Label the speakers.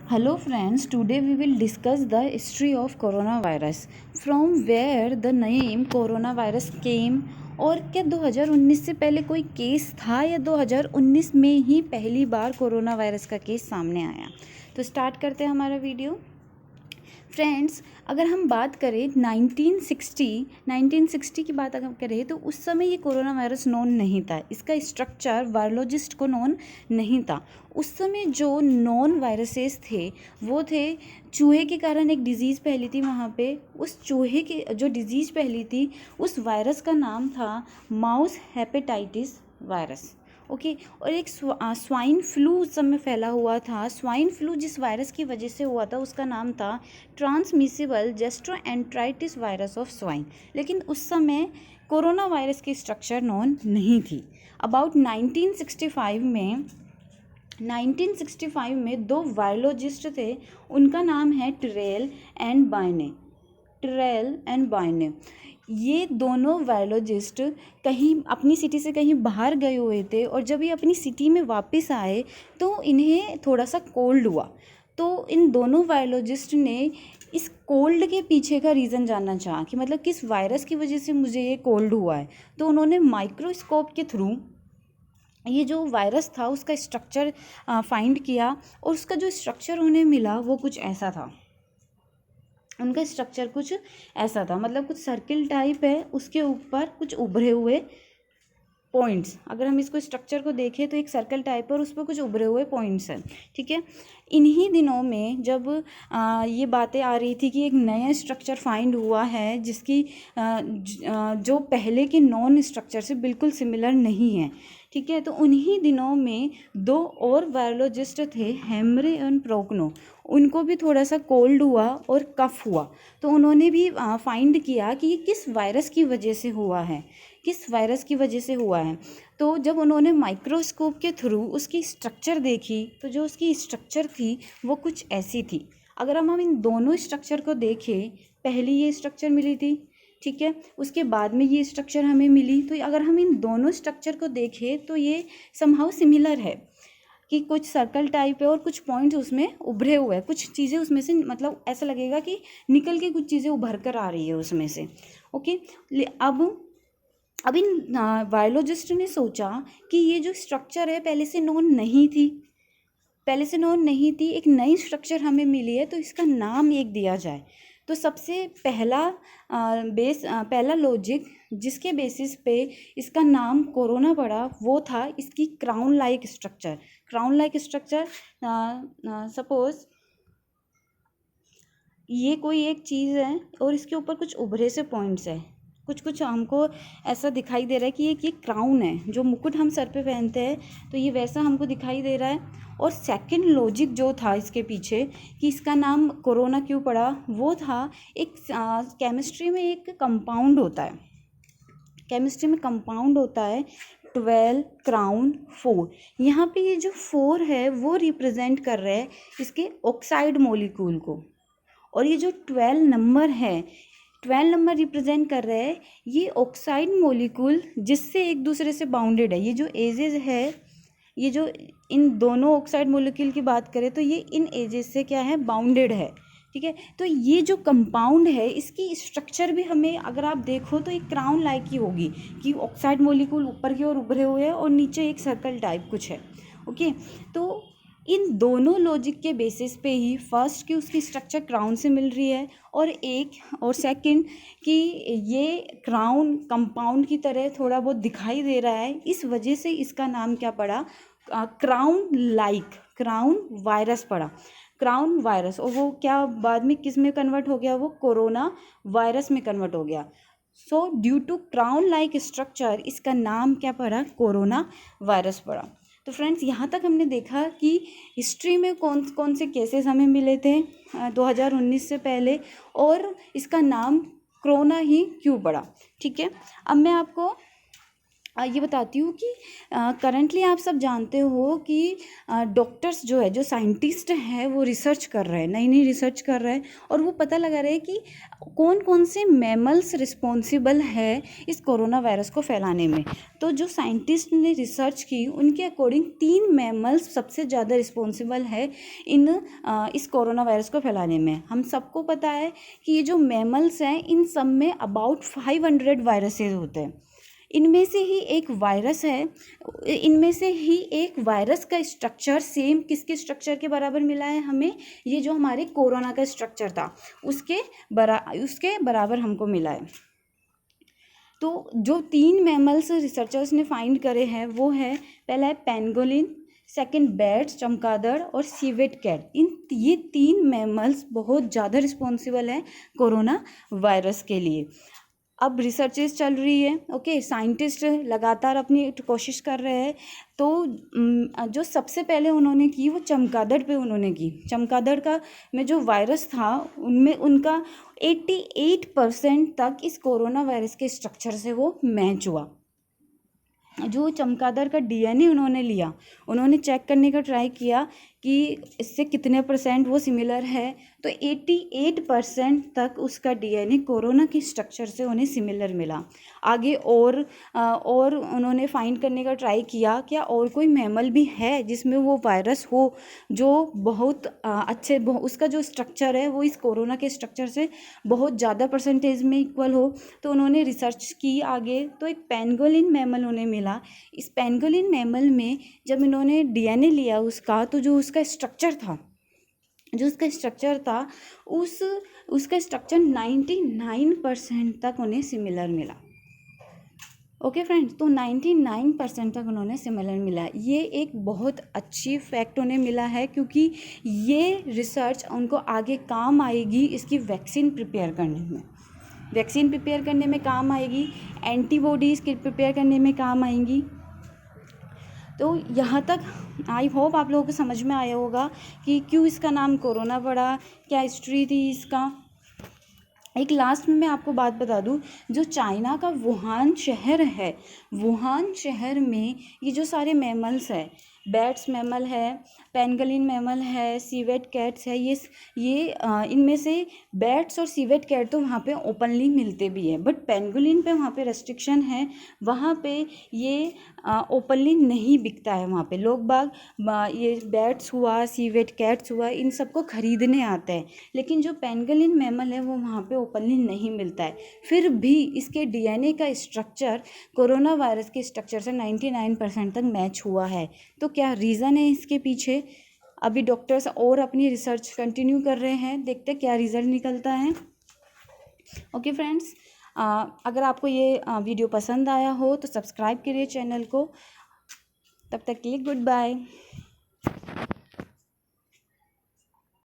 Speaker 1: Hello friends, today we will discuss the history of coronavirus. From where the name coronavirus came और क्या 2019 से पहले कोई case था या 2019 में ही पहली बार कोरोना वायरस का केस सामने आया। तो स्टार्ट करते हैं हमारा वीडियो। फ्रेंड्स, अगर हम बात करें 1960 की बात अगर करें तो उस समय ये कोरोना वायरस नोन नहीं था। इसका स्ट्रक्चर वायरोलॉजिस्ट को नोन नहीं था। उस समय जो नॉन वायरसेस थे वो थे चूहे के कारण एक डिजीज़ फैली थी वहाँ पे। उस चूहे की जो डिजीज़ फैली थी उस वायरस का नाम था माउस हेपेटाइटिस वायरस। ओके और एक स्वाइन फ्लू उस समय फैला हुआ था। स्वाइन फ्लू जिस वायरस की वजह से हुआ था उसका नाम था transmissible gastroenteritis virus of swine. लेकिन उस समय कोरोना वायरस की स्ट्रक्चर नॉन नहीं थी। अबाउट 1965 में दो वायरोलॉजिस्ट थे, उनका नाम है टिरेल एंड बायने। ये दोनों वायरोलॉजिस्ट कहीं अपनी सिटी से कहीं बाहर गए हुए थे और जब ये अपनी सिटी में वापस आए तो इन्हें थोड़ा सा कोल्ड हुआ। तो इन दोनों वायरोलॉजिस्ट ने इस कोल्ड के पीछे का रीज़न जानना चाहा कि मतलब किस वायरस की वजह से मुझे ये कोल्ड हुआ है। तो उन्होंने माइक्रोस्कोप के थ्रू ये जो वायरस था उसका स्ट्रक्चर फाइंड किया और उसका जो स्ट्रक्चर उन्हें मिला वो कुछ ऐसा था। उनका स्ट्रक्चर कुछ ऐसा था, मतलब कुछ सर्किल टाइप है, उसके ऊपर कुछ उभरे हुए पॉइंट्स। अगर हम इसको स्ट्रक्चर को देखें तो एक सर्कल टाइप और उस पर कुछ उभरे हुए पॉइंट्स हैं। ठीक है, इन्हीं दिनों में जब ये बातें आ रही थी कि एक नया स्ट्रक्चर फाइंड हुआ है जिसकी जो पहले के नॉन स्ट्रक्चर से बिल्कुल सिमिलर नहीं है। ठीक है, तो उन्हीं दिनों में दो और वायरोलॉजिस्ट थे, हेमरे एंड प्रोकनो। उनको भी थोड़ा सा कोल्ड हुआ और कफ हुआ। तो उन्होंने भी फाइंड किया कि ये किस वायरस की वजह से हुआ है, तो जब उन्होंने माइक्रोस्कोप के थ्रू उसकी स्ट्रक्चर देखी तो जो उसकी स्ट्रक्चर थी वो कुछ ऐसी थी। अगर हम इन दोनों स्ट्रक्चर को देखें, पहली ये स्ट्रक्चर मिली थी, ठीक है, उसके बाद में ये स्ट्रक्चर हमें मिली, तो अगर हम इन दोनों स्ट्रक्चर को देखें तो ये समहाउ सिमिलर है कि कुछ सर्कल टाइप है और कुछ पॉइंट्स उसमें उभरे हुए हैं, कुछ चीज़ें उसमें से, मतलब ऐसा लगेगा कि निकल के कुछ चीज़ें उभर कर आ रही है उसमें से। ओके, अब इन बायोलॉजिस्ट ने सोचा कि ये जो स्ट्रक्चर है पहले से नोन नहीं थी, एक नई स्ट्रक्चर हमें मिली है तो इसका नाम एक दिया जाए। तो सबसे पहला लॉजिक जिसके बेसिस पे इसका नाम कोरोना पड़ा वो था इसकी क्राउन लाइक स्ट्रक्चर। सपोज ये कोई एक चीज़ है और इसके ऊपर कुछ उभरे से पॉइंट्स है, कुछ हमको ऐसा दिखाई दे रहा है कि ये क्राउन है, जो मुकुट हम सर पे पहनते हैं, तो ये वैसा हमको दिखाई दे रहा है। और सेकंड लॉजिक जो था इसके पीछे कि इसका नाम कोरोना क्यों पड़ा, वो था एक केमिस्ट्री में एक कंपाउंड होता है, 12 क्राउन 4। यहाँ पे ये जो 4 है वो रिप्रेजेंट कर रहा है इसके ऑक्साइड मॉलिक्यूल को, और ये जो 12 नंबर है, 12 नंबर रिप्रेजेंट कर रहा है ये ऑक्साइड मॉलिक्यूल जिससे एक दूसरे से बाउंडेड है। ये जो एजेस है, ये जो इन दोनों ऑक्साइड मॉलिक्यूल की बात करें तो ये इन एजेस से क्या है, बाउंडेड है। ठीक है, तो ये जो कंपाउंड है इसकी स्ट्रक्चर भी हमें अगर आप देखो तो एक क्राउन लाइक ही होगी कि ऑक्साइड मॉलिक्यूल ऊपर की ओर उभरे हुए हैं और नीचे एक सर्कल टाइप कुछ है। ओके, तो इन दोनों लॉजिक के बेसिस पे ही फर्स्ट की उसकी स्ट्रक्चर क्राउन से मिल रही है और सेकंड कि ये क्राउन कंपाउंड की तरह थोड़ा बहुत दिखाई दे रहा है, इस वजह से इसका नाम क्या पड़ा, क्राउन वायरस पड़ा, क्राउन वायरस। और वो क्या बाद में किस में कन्वर्ट हो गया, वो कोरोना वायरस में कन्वर्ट हो गया। So due to crown like structure इसका नाम क्या पड़ा, कोरोना वायरस पड़ा। तो फ्रेंड्स, यहाँ तक हमने देखा कि हिस्ट्री में कौन कौन से केसेस हमें मिले थे 2019 से पहले और इसका नाम कोरोना ही क्यों पड़ा। ठीक है, अब मैं आपको ये बताती हूँ कि करंटली आप सब जानते हो कि डॉक्टर्स जो है, जो साइंटिस्ट हैं, वो रिसर्च कर रहे हैं, नई नई रिसर्च कर रहे हैं, और वो पता लगा रहे हैं कि कौन कौन से मैमल्स रिस्पॉन्सिबल है इस कोरोना वायरस को फैलाने में। तो जो साइंटिस्ट ने रिसर्च की, उनके अकॉर्डिंग 3 मैमल्स सबसे ज़्यादा रिस्पॉन्सिबल है इस कोरोना वायरस को फैलाने में। हम सबको पता है कि ये जो मैमल्स हैं, इन सब में अबाउट 500 वायरसेस होते हैं। इनमें से ही एक वायरस है, इनमें से ही एक वायरस का स्ट्रक्चर सेम किसके स्ट्रक्चर के बराबर मिला है हमें, ये जो हमारे कोरोना का स्ट्रक्चर था उसके बराबर हमको मिला है। तो जो 3 मैमल्स रिसर्चर्स ने फाइंड करे हैं वो है, पहला है पेंगोलिन, सेकंड बैट्स चमगादड़, और सीवेट कैट। ये 3 मैमल्स बहुत ज़्यादा रिस्पॉन्सिबल है कोरोना वायरस के लिए। अब रिसर्चेस चल रही है, ओके, साइंटिस्ट लगातार अपनी कोशिश कर रहे हैं। तो जो सबसे पहले उन्होंने की वो चमगादड़ पे उन्होंने की। चमगादड़ का में जो वायरस था उनमें उनका 88% तक इस कोरोना वायरस के स्ट्रक्चर से वो मैच हुआ। जो चमगादड़ का डीएनए उन्होंने लिया, उन्होंने चेक करने का ट्राई किया कि इससे कितने परसेंट वो सिमिलर है, तो 88% तक उसका डीएनए कोरोना के स्ट्रक्चर से उन्हें सिमिलर मिला। आगे और उन्होंने फाइंड करने का ट्राई किया क्या और कोई मैमल भी है जिसमें वो वायरस हो जो बहुत उसका जो स्ट्रक्चर है वो इस कोरोना के स्ट्रक्चर से बहुत ज़्यादा परसेंटेज में इक्वल हो। तो उन्होंने रिसर्च की आगे, तो एक पेंगोलिन मैमल उन्हें मिला। इस पेंगोलिन मैमल में जब इन्होंने डीएनए लिया उसका, तो जो उसका स्ट्रक्चर था उसका स्ट्रक्चर 99% तक उन्हें सिमिलर मिला। ओके फ्रेंड्स, तो 99% तक उन्होंने सिमिलर मिला। ये एक बहुत अच्छी फैक्ट उन्हें मिला है, क्योंकि ये रिसर्च उनको आगे काम आएगी इसकी वैक्सीन प्रिपेयर करने में काम आएगी, एंटीबॉडीज़ प्रिपेयर करने में काम आएंगी। तो यहाँ तक आई होप आप लोगों को समझ में आया होगा कि क्यों इसका नाम कोरोना पड़ा, क्या हिस्ट्री थी इसका। एक लास्ट में मैं आपको बात बता दूं, जो चाइना का वुहान शहर है, वुहान शहर में ये जो सारे मैमल्स हैं, बैट्स मैमल है, पेंगोलिन मैमल है, सीवेट कैट्स है, ये इनमें से बैट्स और सीवेट कैट तो वहाँ पे ओपनली मिलते भी हैं, बट पेंगोलिन पे वहाँ पे रेस्ट्रिक्शन है, वहाँ पे ये ओपनली नहीं बिकता है। वहाँ पे लोग बाग ये बैट्स हुआ, सीवेट कैट्स हुआ, इन सबको खरीदने आते हैं, लेकिन जो पेंगोलिन मैमल है वो वहाँ पे ओपनली नहीं मिलता है। फिर भी इसके डीएनए का स्ट्रक्चर कोरोना वायरस के स्ट्रक्चर से 99% तक मैच हुआ है। तो क्या रीज़न है इसके पीछे, अभी डॉक्टर्स और अपनी रिसर्च कंटिन्यू कर रहे हैं, देखते क्या रिज़ल्ट निकलता है। ओके फ्रेंड्स, अगर आपको ये वीडियो पसंद आया हो तो सब्सक्राइब करिए चैनल को। तब तक के लिए गुड बाय।